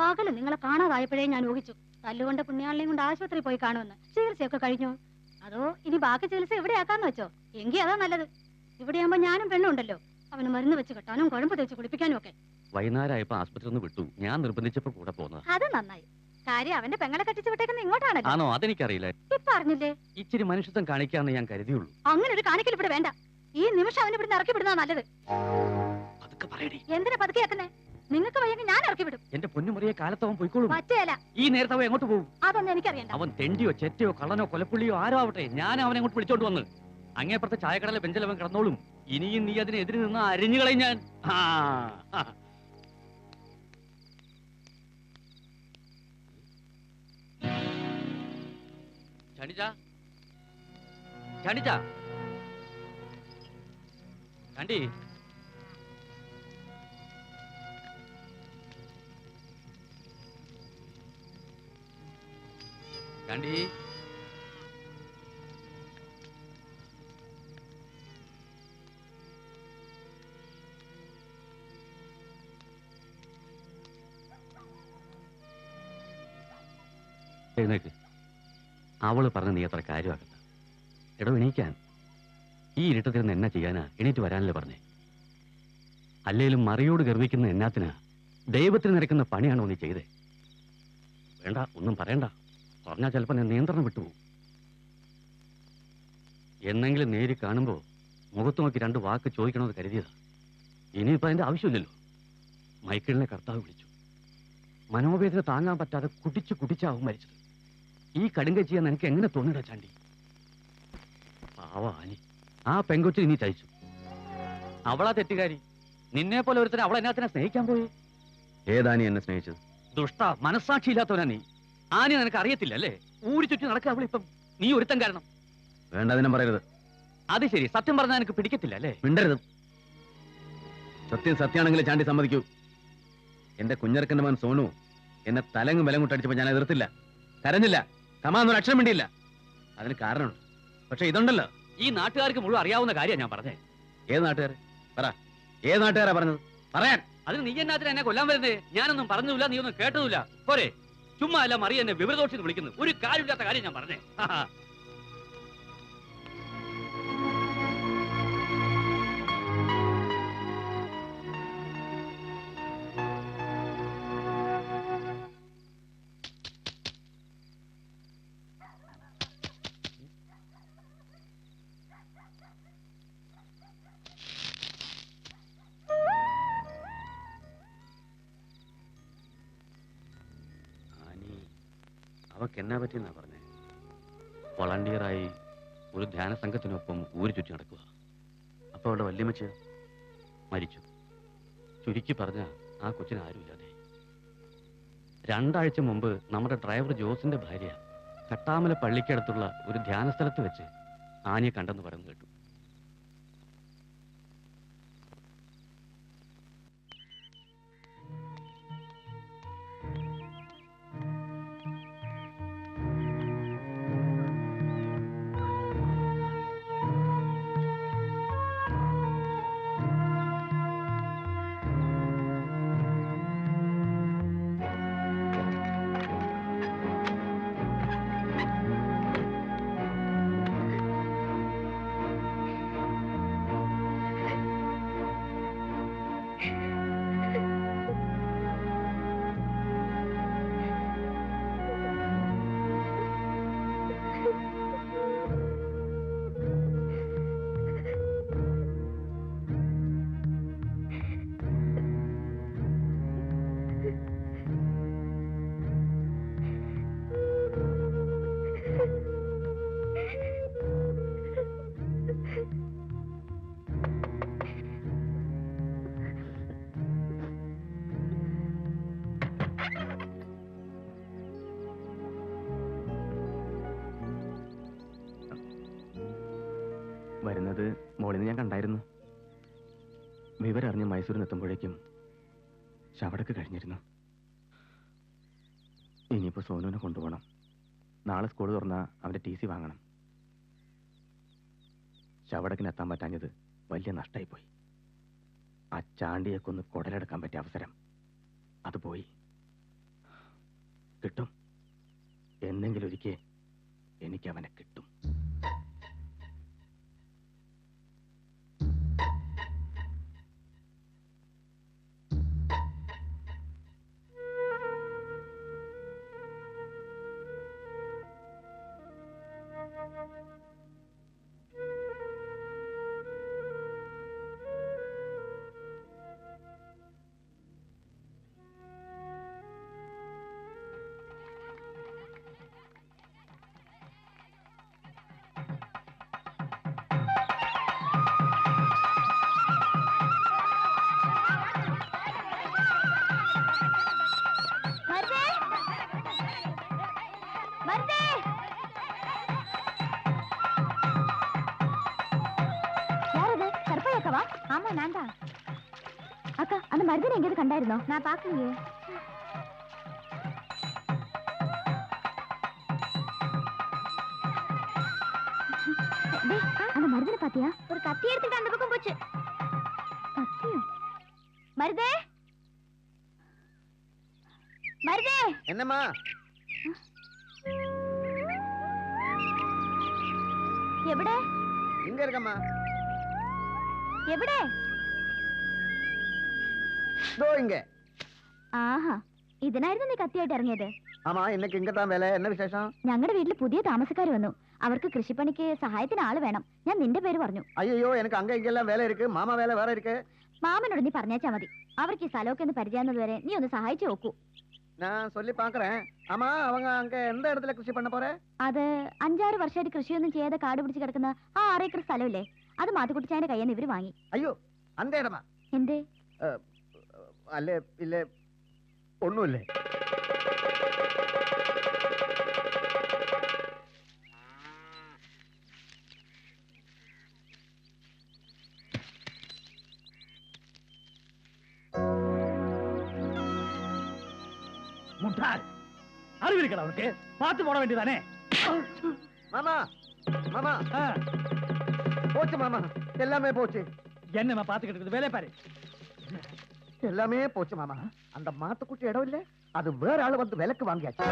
പകല് നിങ്ങളെ കാണാതായപ്പോഴേ ഞാൻ ഊഹിച്ചു തല്ലുകൊണ്ട് പുണ്യാളിനെയും കൊണ്ട് ആശുപത്രി പോയി കാണുമെന്ന്. ചികിത്സയൊക്കെ കഴിഞ്ഞു? അതോ ഇനി ബാക്കി ചികിത്സ എവിടെയാക്കാന്ന് വെച്ചോ? എങ്കിൽ അതാ നല്ലത്. ഇവിടെയാകുമ്പോ ഞാനും പെണ്ണുണ്ടല്ലോ, അവന് മരുന്ന് വെച്ച് കെട്ടാനും കുഴമ്പ് തേച്ച് കുളിപ്പിക്കാനും ഒക്കെ. വൈകുന്നേരമായപ്പോ ആശുപത്രി ഒന്ന് വിട്ടു. ഞാൻ നിർബന്ധിച്ചപ്പോ കൂടെ പോന്നത്. അത് നന്നായി. കാര്യം അവന്റെ പെങ്ങളെ കെട്ടിച്ച് വിട്ടേക്കുന്ന ഇങ്ങോട്ടാണല്ലോ. ആണോ? അതെനിക്കറിയില്ല. ഇപ്പൊ അറിഞ്ഞില്ലേ? ഇച്ചിരി മനുഷ്യത്വം കാണിക്കാന്ന് ഞാൻ കരുതിയുള്ളൂ. അങ്ങനെ ഒരു കാണിക്കൽ ഇവിടെ വേണ്ട. ഈ നിമിഷം അവനെ ഇവിടുന്ന് ഇറക്കി വിടുന്നതാ നല്ലത്. എന്തിനാ പതുക്കെയാക്കുന്നേ? നിങ്ങൾക്ക് വയ്യെങ്കിൽ ഞാൻ ഇറക്കി വിടും. എന്റെ പൊന്നുമുറിയെ കാലത്തവൻ പോയിക്കോളും. പറ്റേല. ഈ നേരത്തെ അവൻ എങ്ങോട്ട് പോകും? അതൊന്നും എനിക്കറിയണ്ട. അവൻ തെണ്ടിയോ ചെറ്റയോ കള്ളനോ കൊലപ്പുള്ളിയോ ആരോ ആവട്ടെ, ഞാൻ അവനെ അങ്ങോട്ട് വിളിച്ചോണ്ട് വന്ന് അങ്ങേപ്പുറത്തെ ചായക്കടലെ ബെഞ്ചിൽ അവൻ കിടന്നോളും. ഇനിയും നീ അതിനെതിരെ നിന്ന് അരിഞ്ഞുകളയും ഞാൻ. ചാണ്ടി ചാണ്ടി എഴുന്നേക്ക്. അവള് പറഞ്ഞ നീ അത്ര കാര്യമാക്കണ്ട. എടോ എണീക്കാൻ. ഈ ഇരുട്ടത്തിൽ നിന്ന് എന്നാ ചെയ്യാനാ? എണീറ്റ് വരാനല്ലേ പറഞ്ഞേ? അല്ലേലും മറിയോട് ഗർവിക്കുന്ന എന്നാത്തിനാ? ദൈവത്തിന് നിരക്കുന്ന പണിയാണോ നീ ചെയ്തേ? വേണ്ട, ഒന്നും പറയണ്ട. പറഞ്ഞാൽ ചിലപ്പോൾ ഞാൻ നിയന്ത്രണം വിട്ടുപോകും. എന്നെങ്കിലും നേരി കാണുമ്പോ മുഖത്ത് നോക്കി 2 വാക്ക് ചോദിക്കണമെന്ന് കരുതിയതാ. ഇനിയിപ്പോ അതിന്റെ ആവശ്യമില്ലല്ലോ. മൈക്കിളിനെ കർത്താവ് വിളിച്ചു. മനോവേദന താങ്ങാൻ പറ്റാതെ കുടിച്ചാവും മരിച്ചത്. ഈ കടുങ്ക ചെയ്യാൻ എനിക്ക് എങ്ങനെ തോന്നിടാ ചാണ്ടി? പാവ ആനി. ആ പെങ്കൊച്ചിൽ നീ ചതിച്ചു. അവളാ തെറ്റുകാരി. നിന്നെ പോലെ ഒരുത്തനെ അവൾ എന്നാത്തിനെ സ്നേഹിക്കാൻ പോയി. ഏതാനി എന്നെ സ്നേഹിച്ചത്? ദുഷ്ട, മനസ്സാക്ഷിയില്ലാത്തവനാ നീ. ആനി നിനക്ക് അറിയത്തില്ല അല്ലേ? ഊരി ചുറ്റി നടക്കുക അവളിപ്പം. നീ ഒരുത്തൻ കാരണം. വേണ്ടതിനും പറയരുത്. അത് ശരി, സത്യം പറഞ്ഞാൽ എനിക്ക് പിടിക്കത്തില്ല അല്ലേ? മിണ്ടരുത്. സത്യം സത്യമാണെങ്കിലും ചാണ്ടി സമ്മതിക്കൂ. എന്റെ കുഞ്ഞർക്കന്റെ മകൻ സോനു എന്നെ തലങ്ങും വിലം കൊട്ടടിച്ചപ്പോ ഞാൻ എതിർത്തില്ല, കരഞ്ഞില്ല, കമാന്നൊരു അക്ഷരം വേണ്ടിയില്ല. അതിന് കാരണമുണ്ട്. പക്ഷെ ഇതുണ്ടല്ലോ, ഈ നാട്ടുകാർക്ക് മുഴുവൻ അറിയാവുന്ന കാര്യമാണ് ഞാൻ പറഞ്ഞേ. ഏത് നാട്ടുകാർ? പറ. ഏത് നാട്ടുകാരാ പറഞ്ഞത്? പറയാൻ. അതിന് നീ എന്നാത്തിന് എന്നെ കൊല്ലാൻ വരുന്നേ? ഞാനൊന്നും പറഞ്ഞില്ല, നീ ഒന്നും കേട്ടതുമില്ല. പോരെ, ചുമ്മാ അല്ല മറിയ എന്നെ വിവരദോഷി വിളിക്കുന്നു. ഒരു കാര്യമില്ലാത്ത കാര്യം ഞാൻ പറഞ്ഞേ. അവക്ക് എന്നാ പറ്റിയെന്നാ പറഞ്ഞേ? വളണ്ടിയറായി ഒരു ധ്യാന സംഘത്തിനൊപ്പം ഊരി ചുറ്റി നടക്കുക. അപ്പൊ അവളുടെ വല്യമ്മച്ച് മരിച്ചു. ചുരുക്കി പറഞ്ഞ ആ കൊച്ചിന് ആരുമില്ലാതെ. 2 ആഴ്ച മുമ്പ് നമ്മുടെ ഡ്രൈവർ ജോസിന്റെ ഭാര്യ കട്ടാമല പള്ളിക്കടുത്തുള്ള ഒരു ധ്യാന സ്ഥലത്ത് വെച്ച് ആനയെ കണ്ടെന്ന് പറയുന്നു കേട്ടു. വരുന്നത് മോളിന്ന് ഞാൻ കണ്ടായിരുന്നു. വിവരറിഞ്ഞ് മൈസൂരിൽ എത്തുമ്പോഴേക്കും ശവടക്ക് കഴിഞ്ഞിരുന്നു. ഇനിയിപ്പോൾ സോനുവിനെ കൊണ്ടുപോകണം. നാളെ സ്കൂൾ തുറന്നാൽ അവൻ്റെ TC വാങ്ങണം. ശവടക്കിന് എത്താൻ പറ്റാഞ്ഞത് വലിയ നഷ്ടമായിപ്പോയി. ആ ചാണ്ടിയെ കൊന്ന് കുടലെടുക്കാൻ പറ്റിയ അവസരം അത് പോയി. കിട്ടും. എന്നെങ്കിലും ഒരിക്കൽ എനിക്ക് അവനെ കിട്ടും. ஆமா நான் தான். அக்கா அந்த மருதனை எங்கேயாவது கண்டாயிருந்தோ? நான் பாக்கலையே. அந்த மருதனை பாத்தியா? ஒரு கத்தி எடுத்துட்டு அந்த பக்கம் போச்சு. கத்தியோ? மருதே, மருதே. என்னம்மா? எവിടെ? இங்க இருக்கம்மா. എവിടെ? ഇങ്ങ. ആഹാ, ഇതിനായിരുന്നു നീ കത്തിയായിട്ട് ഇറങ്ങിയത്? ആമാ, ഇന്നക്ക് ഇങ്ങത്താൻ വേല. എന്ന വിശേഷം? ഞങ്ങളുടെ വീട്ടിൽ പുതിയ താമസക്കാർ വന്നു. അവർക്ക് കൃഷിപ്പണിക്ക് സഹായത്തിന് ആള് വേണം. ഞാൻ നിന്റെ പേര് പറഞ്ഞു. അയ്യോ, എനിക്ക് അങ്ങ ഇങ്ങെല്ലാം വേല ഇരിക്ക്. മാമ വേല വേറെ ഇരിക്ക്. മാമനോട് നീ പറഞ്ഞാച്ചാ മതി. അവർക്ക് ഈ സ്ഥലമൊക്കെ ഒന്ന് പരിചയാകുന്നത് വരെ നീ ഒന്ന് സഹായിച്ചു നോക്കൂ. ഞാൻ சொல்லி பாக்குறேன். ஆமா, அவங்க அங்க எந்த இடத்துல കൃഷി பண்ண போற? അത് 5-6 വർഷമായിട്ട് കൃഷിയൊന്നും ചെയ്യാതെ കാട് പിടിച്ച് കിടക്കുന്ന ആ 6 ഏക്കർ സ്ഥലമില്ലേ, അത് മാത്തുക്കുട്ടിച്ചാന്റെ കയ്യിൽ നിന്ന് ഇവര് വാങ്ങി. അയ്യോ, അന്ത ഇടമാ? എന്തേ? അല്ലേ ഇല്ലേ, ഒന്നുമില്ലേ. முட்டாள், அறிவிருக்கா அவனுக்கு? பார்த்து போட வேண்டியதானே? மாமா, மாமா, போச்சு மாமா, எல்லாமே போச்சு. என்ன பாத்துக்கிட்டு இருக்குது? வேலை பாரு. எல்லாமே போச்சு மாமா. அந்த மாத்துக்குட்டி இடம் இல்ல, அது வேற ஆளு வந்து விலைக்கு வாங்கியாச்சு.